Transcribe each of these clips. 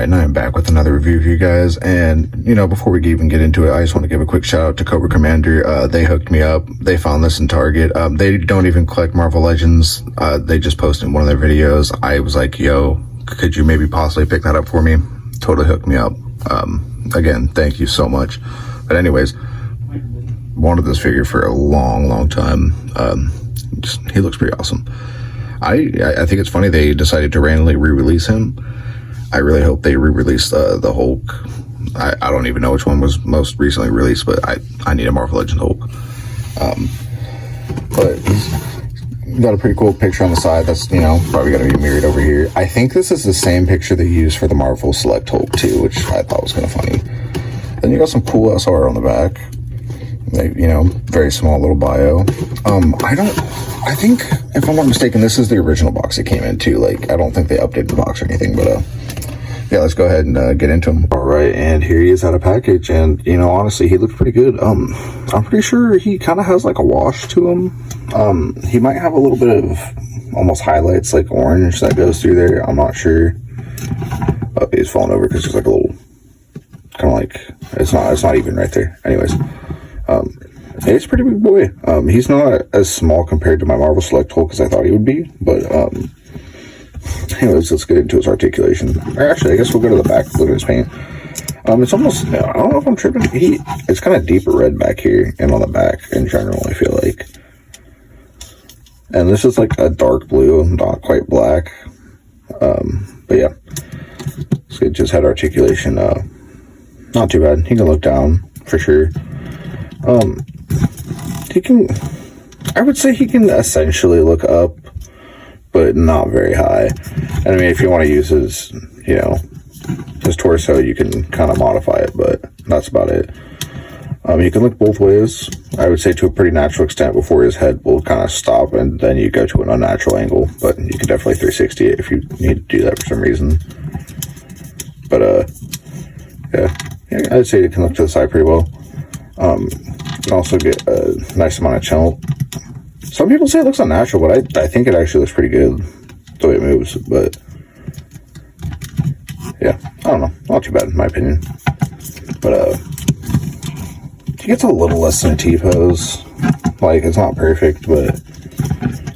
and I am back with another review for you guys. And, you know, before we even get into it, I just want to give a quick shout out to Cobra Commander. They hooked me up. They found this in Target. They don't even collect Marvel Legends. They just posted one of their videos. I was like, yo, could you maybe possibly pick that up for me? Totally hooked me up. Again, thank you so much. But anyways, wanted this figure for a long time. He looks pretty awesome. I think it's funny they decided to randomly re-release him. I really hope they re-release the Hulk. I don't even know which one was most recently released, but I need a Marvel Legends Hulk. But he's got a pretty cool picture on the side that's, you know, probably going to be mirrored over here. I think this is the same picture they used for the Marvel Select Hulk too, which I thought was kind of funny. Then you got some cool SR on the back. Like, you know, very small little bio. I think, if I'm not mistaken, this is the original box it came in too. Like, I don't think they updated the box or anything, but yeah, let's go ahead and get into him. All right, and here he is out of package, and, you know, honestly, he looks pretty good. I'm pretty sure he kind of has like a wash to him. He might have a little bit of almost highlights, like orange that goes through there. I'm not sure. Oh, he's falling over because there's like a little, kind of like, it's not even right there. Anyways. He's a pretty big boy. He's not as small compared to my Marvel Select Hulk as I thought he would be, but anyways, let's get into his articulation. Actually, I guess we'll go to the back. Look at his paint. It's almost, I don't know if I'm tripping. It's kind of deeper red back here and on the back in general, I feel like. And this is like a dark blue, not quite black. But yeah, let's get his head articulation. Not too bad. He can look down for sure. He can, I would say he can essentially look up, but not very high. And I mean, if you want to use his, you know, his torso, you can kind of modify it, but that's about it. You can look both ways, I would say, to a pretty natural extent before his head will kind of stop, and then you go to an unnatural angle, but you can definitely 360 it if you need to do that for some reason. But, yeah, I'd say you can look to the side pretty well. You can also get a nice amount of chill. Some people say it looks unnatural, but I think it actually looks pretty good the way it moves. But yeah, I don't know, not too bad in my opinion. But he gets a little less than a T-pose. Like, it's not perfect, but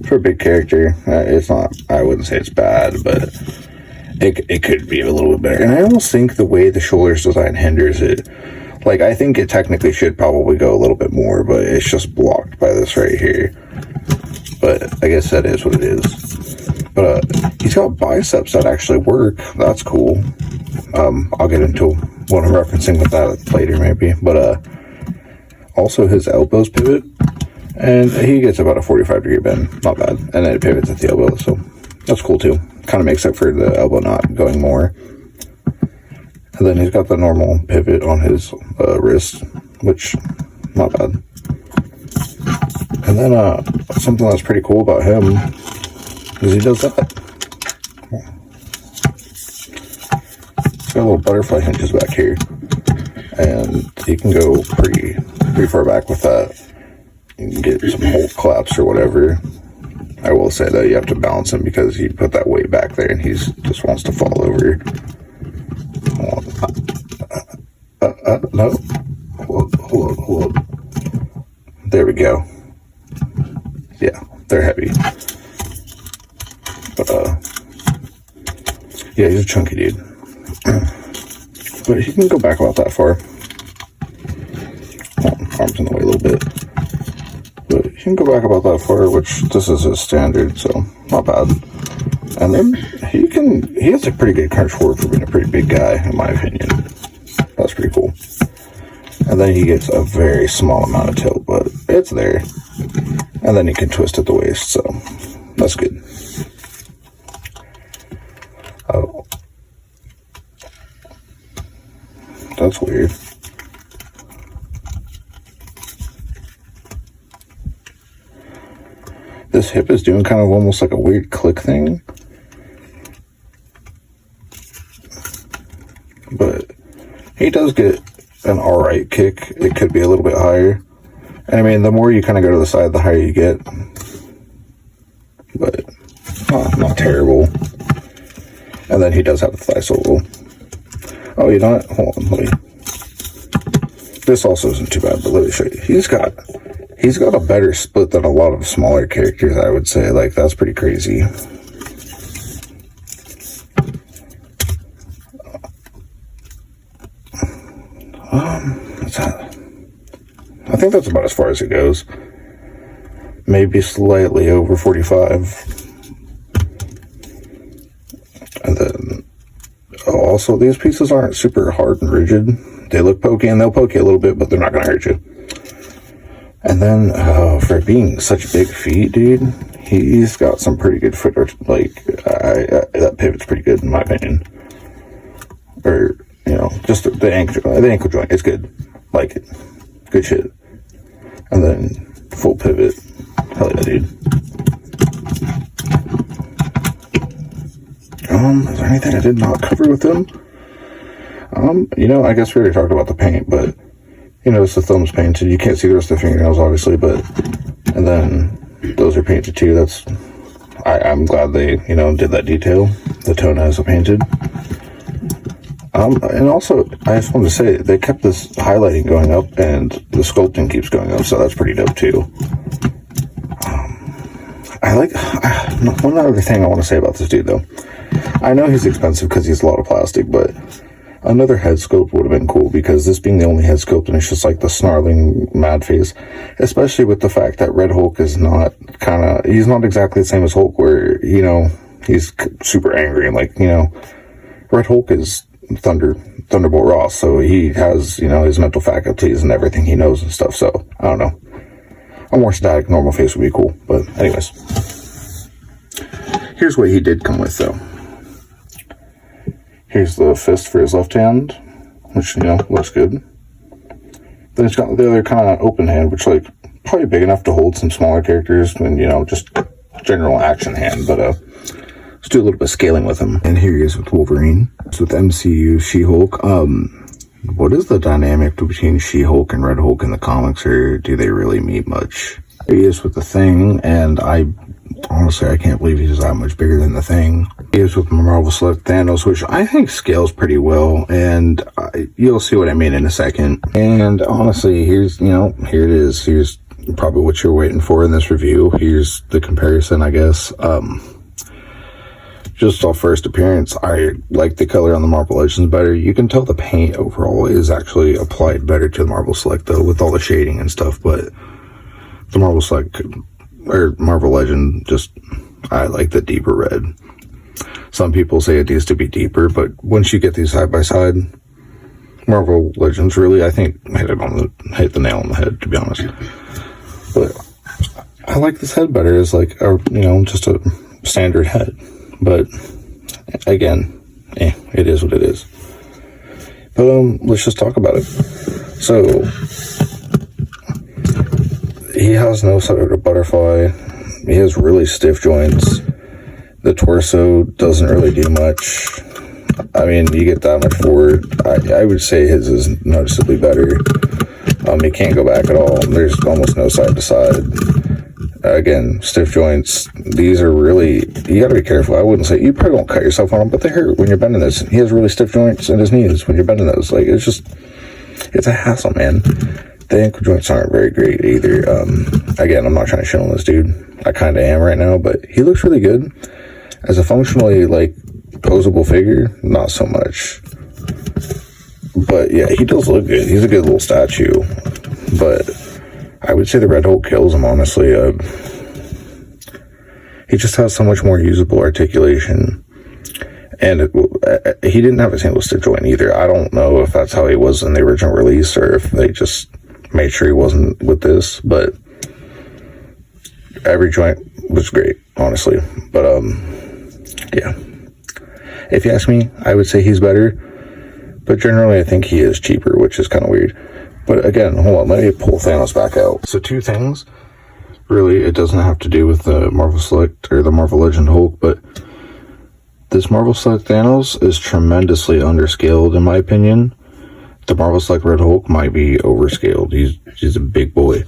for a big character, it's not. I wouldn't say it's bad, but it could be a little bit better. And I almost think the way the shoulders design hinders it. Like, I think it technically should probably go a little bit more, but it's just blocked by this right here. But I guess that is what it is. But he's got biceps that actually work. That's cool. I'll get into what I'm referencing with that later maybe. But also his elbows pivot, and he gets about a 45-degree bend. Not bad. And then it pivots at the elbow, so that's cool too. Kind of makes up for the elbow not going more. And then he's got the normal pivot on his wrist, which, not bad. And then something that's pretty cool about him is he does that. He's got little butterfly hinges back here. And he can go pretty far back with that. You can get some Hulk claps or whatever. I will say that you have to balance him because he put that weight back there and he's just wants to fall over. No. Hold up. There we go. Yeah, they're heavy. But, yeah, he's a chunky dude. But he can go back about that far. Oh, arms in the way a little bit. But he can go back about that far, which this is his standard, so not bad. And then he has a pretty good crunch forward for being a pretty big guy, in my opinion. That's pretty cool. And then he gets a very small amount of tilt, but it's there. And then he can twist at the waist, so that's good. Oh. That's weird. This hip is doing kind of almost like a weird click thing. But he does get an alright kick. It could be a little bit higher. And I mean, the more you kind of go to the side, the higher you get. But not terrible. And then he does have the thigh swivel. Oh, you know what? Hold on, let me. This also isn't too bad, but let me show you. He's got a better split than a lot of smaller characters, I would say. Like, that's pretty crazy. What's that? I think that's about as far as it goes. Maybe slightly over 45. And then, also, these pieces aren't super hard and rigid. They look pokey, and they'll poke you a little bit, but they're not going to hurt you. And then, for being such big feet, dude, he's got some pretty good foot, like, that pivot's pretty good, in my opinion. Or, you know, just the ankle joint, it's good. Like it. Good shit. And then, full pivot. Hell yeah, dude. Is there anything I did not cover with them? You know, I guess we already talked about the paint, but you notice the thumb's painted. You can't see the rest of the fingernails, obviously, but and then those are painted too. That's I'm glad they, you know, did that detail. The toenails are painted. And also, I just wanted to say they kept this highlighting going up, and the sculpting keeps going up, so that's pretty dope too. I like one other thing I want to say about this dude though. I know he's expensive because he's a lot of plastic, but another head sculpt would have been cool, because this being the only head sculpt, and it's just like the snarling mad face, especially with the fact that Red Hulk is not he's not exactly the same as Hulk, where, you know, he's super angry, and like, you know, Red Hulk is Thunderbolt Ross, so he has, you know, his mental faculties and everything he knows and stuff, so I don't know. A more static, normal face would be cool, but anyways. Here's what he did come with, though. Here's the fist for his left hand, which, you know, looks good. Then he's got the other kind of open hand, which, like, probably big enough to hold some smaller characters and, you know, just general action hand, but, let's do a little bit of scaling with him. And here he is with Wolverine. It's with MCU She-Hulk. What is the dynamic between She-Hulk and Red Hulk in the comics, or do they really meet much? Here he is with the Thing, and honestly, I can't believe he's that much bigger than the Thing. He is with Marvel Select Thanos, which I think scales pretty well, and you'll see what I mean in a second. And honestly, here it is. Here's probably what you're waiting for in this review. Here's the comparison, I guess. Just off first appearance, I like the color on the Marvel Legends better. You can tell the paint overall is actually applied better to the Marvel Select, though, with all the shading and stuff, but the Marvel Select, or Marvel Legend, just, I like the deeper red. Some people say it needs to be deeper, but once you get these side by side, Marvel Legends really, I think, hit the nail on the head, to be honest. But I like this head better as like just a standard head. But again, it is what it is. But let's just talk about it. So he has no sort of butterfly. He has really stiff joints. The torso doesn't really do much. I mean, you get that much forward. I would say his is noticeably better. He can't go back at all. There's almost no side to side. Again, stiff joints. These are really, you gotta be careful. I wouldn't say, you probably won't cut yourself on them, but they hurt when you're bending this. He has really stiff joints in his knees when you're bending those. Like, it's a hassle, man. The ankle joints aren't very great either. Again, I'm not trying to shit on this dude. I kind of am right now, but he looks really good. As a functionally, like, posable figure, not so much. But yeah, he does look good. He's a good little statue. But I would say the Red Hulk kills him, honestly. He just has so much more usable articulation. And he didn't have a single stiff joint either. I don't know if that's how he was in the original release, or if they just made sure he wasn't with this. But every joint was great, honestly. But, yeah. If you ask me, I would say he's better. But generally, I think he is cheaper, which is kind of weird. But again, hold on, let me pull Thanos back out. So two things. Really, it doesn't have to do with the Marvel Select or the Marvel Legend Hulk, but this Marvel Select Thanos is tremendously underscaled, in my opinion. The Marvel Select Red Hulk might be overscaled. He's a big boy.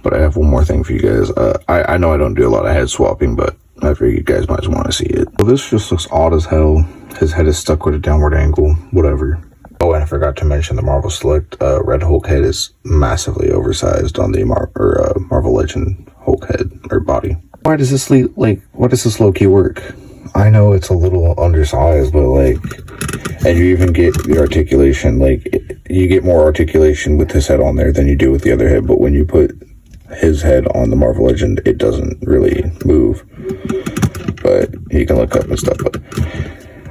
But I have one more thing for you guys. I know I don't do a lot of head swapping, but I figure you guys might want to see it. Well, this just looks odd as hell. His head is stuck with a downward angle. Whatever. forgot to mention the Marvel Select Red Hulk head is massively oversized on the Marvel Legend Hulk head or body. Why does this low-key work? I know it's a little undersized, but like, and you even get the articulation, like, you get more articulation with this head on there than you do with the other head, but when you put his head on the Marvel Legend, it doesn't really move. But you can look up and stuff, but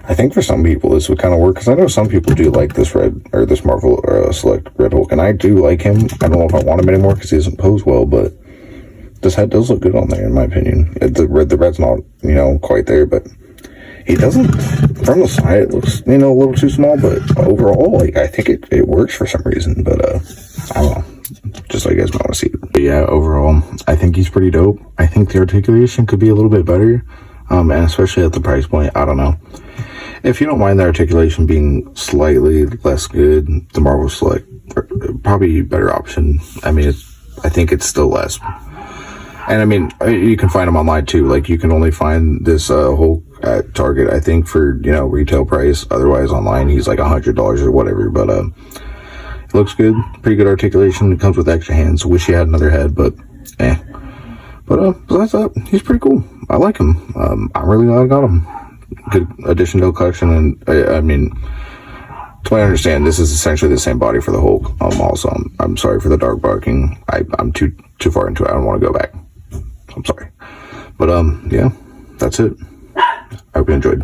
I think for some people this would kind of work, because I know some people do like this Marvel Select Red Hulk, and I do like him. I don't know if I want him anymore because he doesn't pose well, but this head does look good on there, in my opinion. The red's not, quite there, but he doesn't, from the side, it looks, a little too small, but overall, like, I think it works for some reason, but, I don't know, just so you guys might want to see it. But yeah, overall, I think he's pretty dope. I think the articulation could be a little bit better, and especially at the price point, I don't know. If you don't mind the articulation being slightly less good, the Marvel Select, probably a better option. I mean, I think it's still less. And I mean, you can find them online too. Like, you can only find this Hulk at Target, I think, for, retail price. Otherwise, online, he's like $100 or whatever. But it looks good. Pretty good articulation. It comes with extra hands. Wish he had another head, but eh. But besides that, he's pretty cool. I like him. I'm really glad I got him. Good addition to the collection. And I mean, to my understand, this is essentially the same body for the Hulk. Also, I'm sorry for the dog barking. I'm too far into it. I don't want to go back. I'm sorry. But yeah, that's it. I hope you enjoyed.